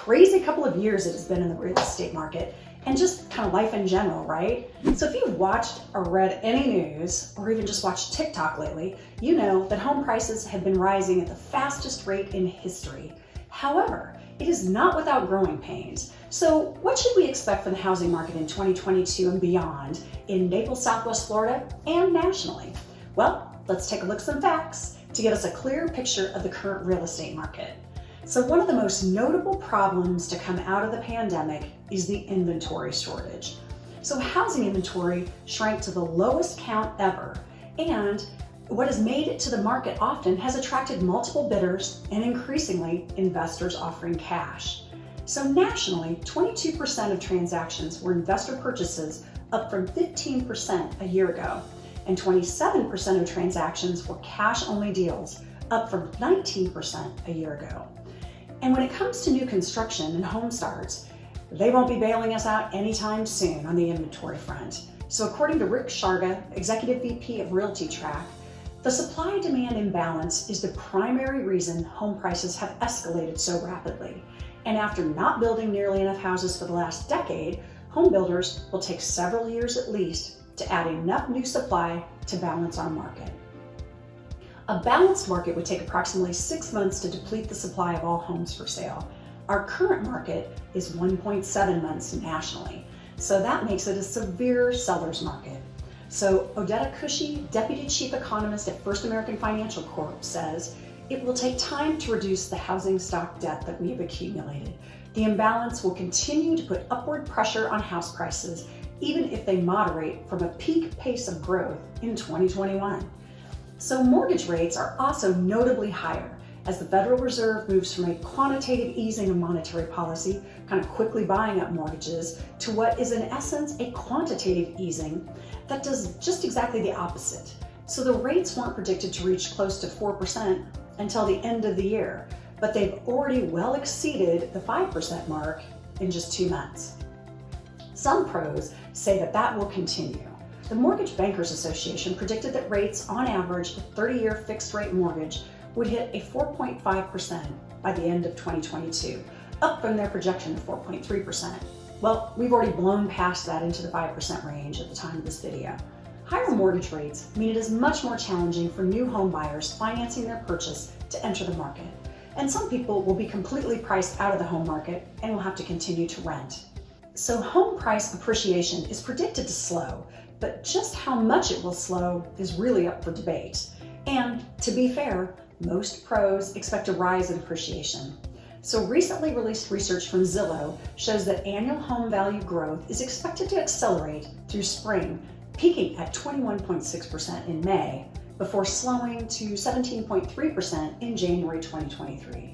crazy couple of years it has been in the real estate market and just kind of life in general, right? So if you've watched or read any news or even just watched TikTok lately, you know that home prices have been rising at the fastest rate in history. However, it is not without growing pains. So what should we expect from the housing market in 2022 and beyond in Naples, Southwest Florida, and nationally? Well, let's take a look at some facts to give us a clear picture of the current real estate market. So one of the most notable problems to come out of the pandemic is the inventory shortage. So housing inventory shrank to the lowest count ever, and what has made it to the market often has attracted multiple bidders and increasingly investors offering cash. So nationally, 22% of transactions were investor purchases, up from 15% a year ago, and 27% of transactions were cash-only deals, up from 19% a year ago. And when it comes to new construction and home starts, they won't be bailing us out anytime soon on the inventory front. So according to Rick Sharga, Executive VP of Realty Track, the supply-demand imbalance is the primary reason home prices have escalated so rapidly. And after not building nearly enough houses for the last decade, home builders will take several years at least to add enough new supply to balance our market. A balanced market would take approximately 6 months to deplete the supply of all homes for sale. Our current market is 1.7 months nationally, so that makes it a severe seller's market. So Odetta Cushy, Deputy Chief Economist at First American Financial Corp, says, it will take time to reduce the housing stock debt that we have accumulated. The imbalance will continue to put upward pressure on house prices, even if they moderate from a peak pace of growth in 2021. So mortgage rates are also notably higher as the Federal Reserve moves from a quantitative easing of monetary policy, kind of quickly buying up mortgages, to what is in essence a quantitative easing that does just exactly the opposite. So the rates weren't predicted to reach close to 4% until the end of the year, but they've already well exceeded the 5% mark in just 2 months. Some pros say that that will continue. The Mortgage Bankers Association predicted that rates on average, a 30-year fixed rate mortgage would hit a 4.5% by the end of 2022, up from their projection of 4.3%. Well, we've already blown past that into the 5% range at the time of this video. Higher mortgage rates mean it is much more challenging for new home buyers financing their purchase to enter the market. And some people will be completely priced out of the home market and will have to continue to rent. So home price appreciation is predicted to slow, but just how much it will slow is really up for debate. And to be fair, most pros expect a rise in appreciation. So recently released research from Zillow shows that annual home value growth is expected to accelerate through spring, peaking at 21.6% in May, before slowing to 17.3% in January 2023.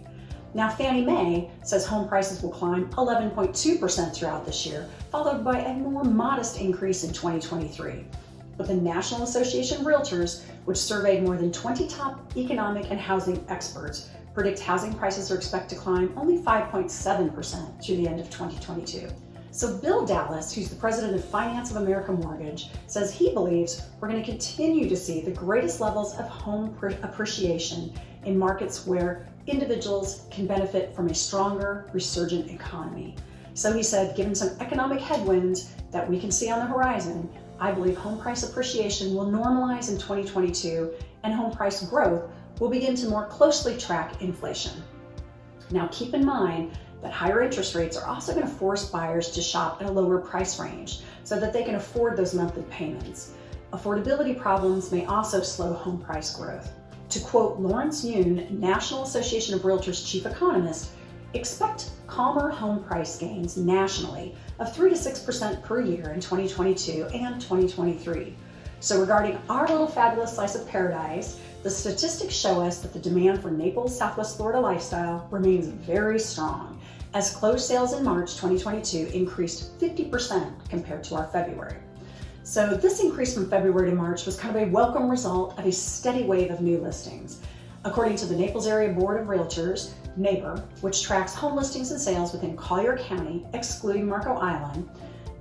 Now, Fannie Mae says home prices will climb 11.2% throughout this year, followed by a more modest increase in 2023. But the National Association of Realtors, which surveyed more than 20 top economic and housing experts, predict housing prices are expected to climb only 5.7% through the end of 2022. So Bill Dallas, who's the president of Finance of America Mortgage, says he believes we're going to continue to see the greatest levels of home appreciation in markets where individuals can benefit from a stronger, resurgent economy. So he said, given some economic headwinds that we can see on the horizon, I believe home price appreciation will normalize in 2022 and home price growth will begin to more closely track inflation. Now keep in mind that higher interest rates are also going to force buyers to shop at a lower price range so that they can afford those monthly payments. Affordability problems may also slow home price growth. To quote Lawrence Yoon, National Association of Realtors chief economist, expect calmer home price gains nationally of 3 to 6% per year in 2022 and 2023. So regarding our little fabulous slice of paradise, the statistics show us that the demand for Naples, Southwest Florida lifestyle remains very strong, as closed sales in March 2022 increased 50% compared to our February. So this increase from February to March was kind of a welcome result of a steady wave of new listings. According to the Naples Area Board of Realtors, NABOR, which tracks home listings and sales within Collier County, excluding Marco Island,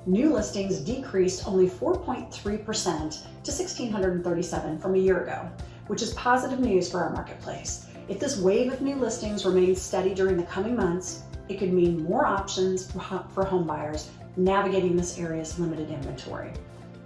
new listings decreased only 4.3% to 1,637 from a year ago, which is positive news for our marketplace. If this wave of new listings remains steady during the coming months, it could mean more options for home buyers navigating this area's limited inventory.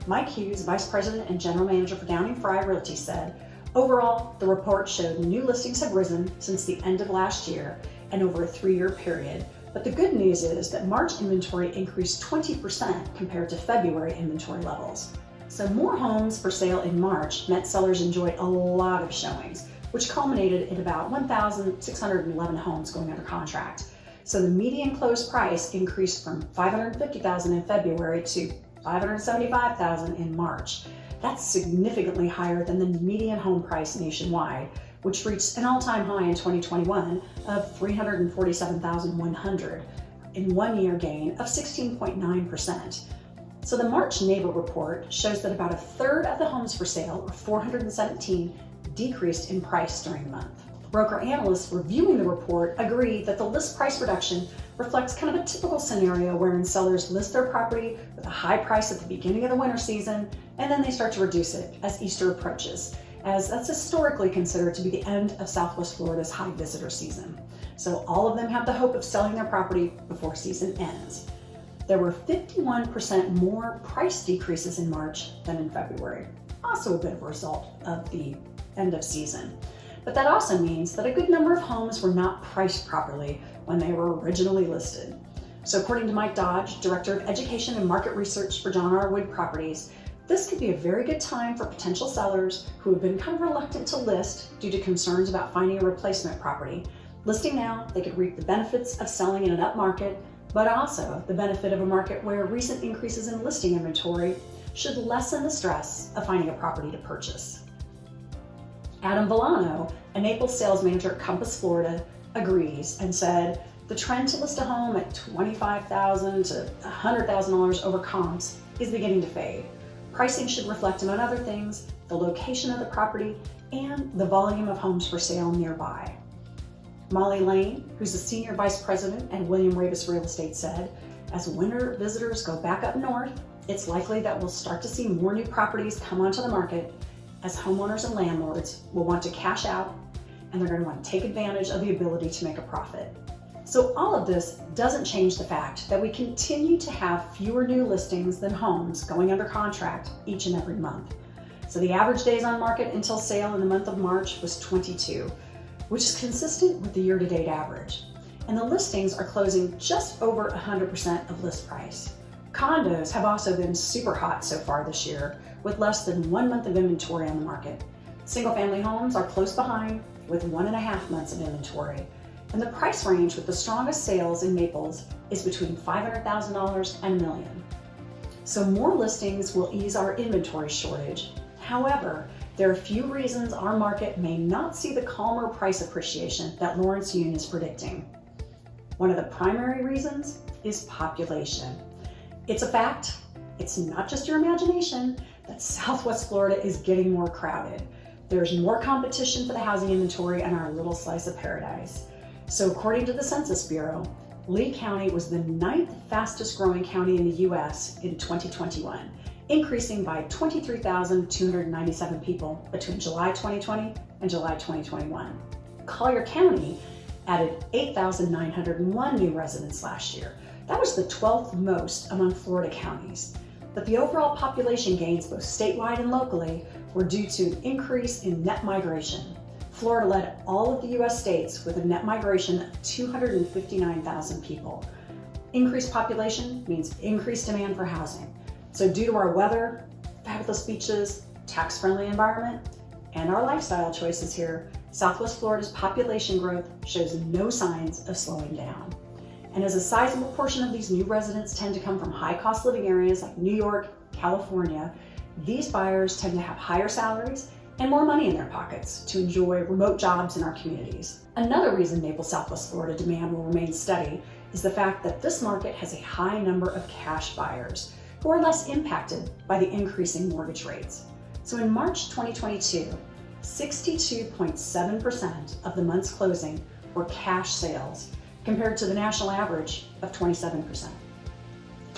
Mike Hughes, Vice President and General Manager for Downing Fry Realty, said, overall, the report showed new listings have risen since the end of last year and over a 3-year period. But the good news is that March inventory increased 20% compared to February inventory levels. So more homes for sale in March meant sellers enjoyed a lot of showings, which culminated in about 1,611 homes going under contract. So the median closed price increased from $550,000 in February to $575,000 in March. That's significantly higher than the median home price nationwide, which reached an all-time high in 2021 of $347,100, in 1 year gain of 16.9%. So the March neighbor report shows that about a third of the homes for sale, or 417, decreased in price during the month. Broker analysts reviewing the report agree that the list price reduction reflects kind of a typical scenario wherein sellers list their property with a high price at the beginning of the winter season, and then they start to reduce it as Easter approaches, as that's historically considered to be the end of Southwest Florida's high visitor season. So all of them have the hope of selling their property before season ends. There were 51% more price decreases in March than in February, also a bit of a result of the end of season. But that also means that a good number of homes were not priced properly when they were originally listed. So according to Mike Dodge, Director of Education and Market Research for John R. Wood Properties, this could be a very good time for potential sellers who have been kind of reluctant to list due to concerns about finding a replacement property. Listing now, they could reap the benefits of selling in an up market, but also the benefit of a market where recent increases in listing inventory should lessen the stress of finding a property to purchase. Adam Villano, a Naples sales manager at Compass, Florida, agrees and said, the trend to list a home at $25,000 to $100,000 over comps is beginning to fade. Pricing should reflect, among other things, the location of the property and the volume of homes for sale nearby. Molly Lane, who's the Senior Vice President at William Ravis Real Estate, said, as winter visitors go back up north, it's likely that we'll start to see more new properties come onto the market, as homeowners and landlords will want to cash out and they're going to want to take advantage of the ability to make a profit. So all of this doesn't change the fact that we continue to have fewer new listings than homes going under contract each and every month. So the average days on market until sale in the month of March was 22, which is consistent with the year-to-date average. And the listings are closing just over 100% of list price. Condos have also been super hot so far this year, with less than 1 month of inventory on the market. Single-family homes are close behind, with 1.5 months of inventory. And the price range with the strongest sales in Naples is between $500,000 and $1 million. So more listings will ease our inventory shortage. However, there are a few reasons our market may not see the calmer price appreciation that Lawrence Yun is predicting. One of the primary reasons is population. It's a fact, it's not just your imagination, that Southwest Florida is getting more crowded. There's more competition for the housing inventory in our little slice of paradise. So according to the Census Bureau, Lee County was the 9th fastest growing county in the U.S. in 2021, increasing by 23,297 people between July 2020 and July 2021. Collier County added 8,901 new residents last year. That was the 12th most among Florida counties. But the overall population gains, both statewide and locally, were due to an increase in net migration. Florida led all of the U.S. states with a net migration of 259,000 people. Increased population means increased demand for housing. So due to our weather, fabulous beaches, tax-friendly environment, and our lifestyle choices here, Southwest Florida's population growth shows no signs of slowing down. And as a sizable portion of these new residents tend to come from high-cost living areas like New York, California, these buyers tend to have higher salaries and more money in their pockets to enjoy remote jobs in our communities. Another reason Naples, Southwest Florida demand will remain steady is the fact that this market has a high number of cash buyers who are less impacted by the increasing mortgage rates. So in March 2022, 62.7% of the month's closing were cash sales, compared to the national average of 27%.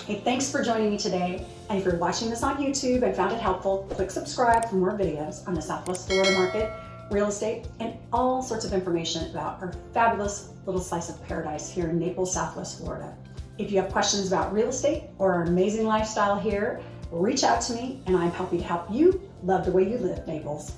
Hey, thanks for joining me today. And if you're watching this on YouTube and found it helpful, click subscribe for more videos on the Southwest Florida market real estate, and all sorts of information about our fabulous little slice of paradise here in Naples, Southwest Florida. If you have questions about real estate or our amazing lifestyle here, reach out to me and I'm happy to help you love the way you live, Naples.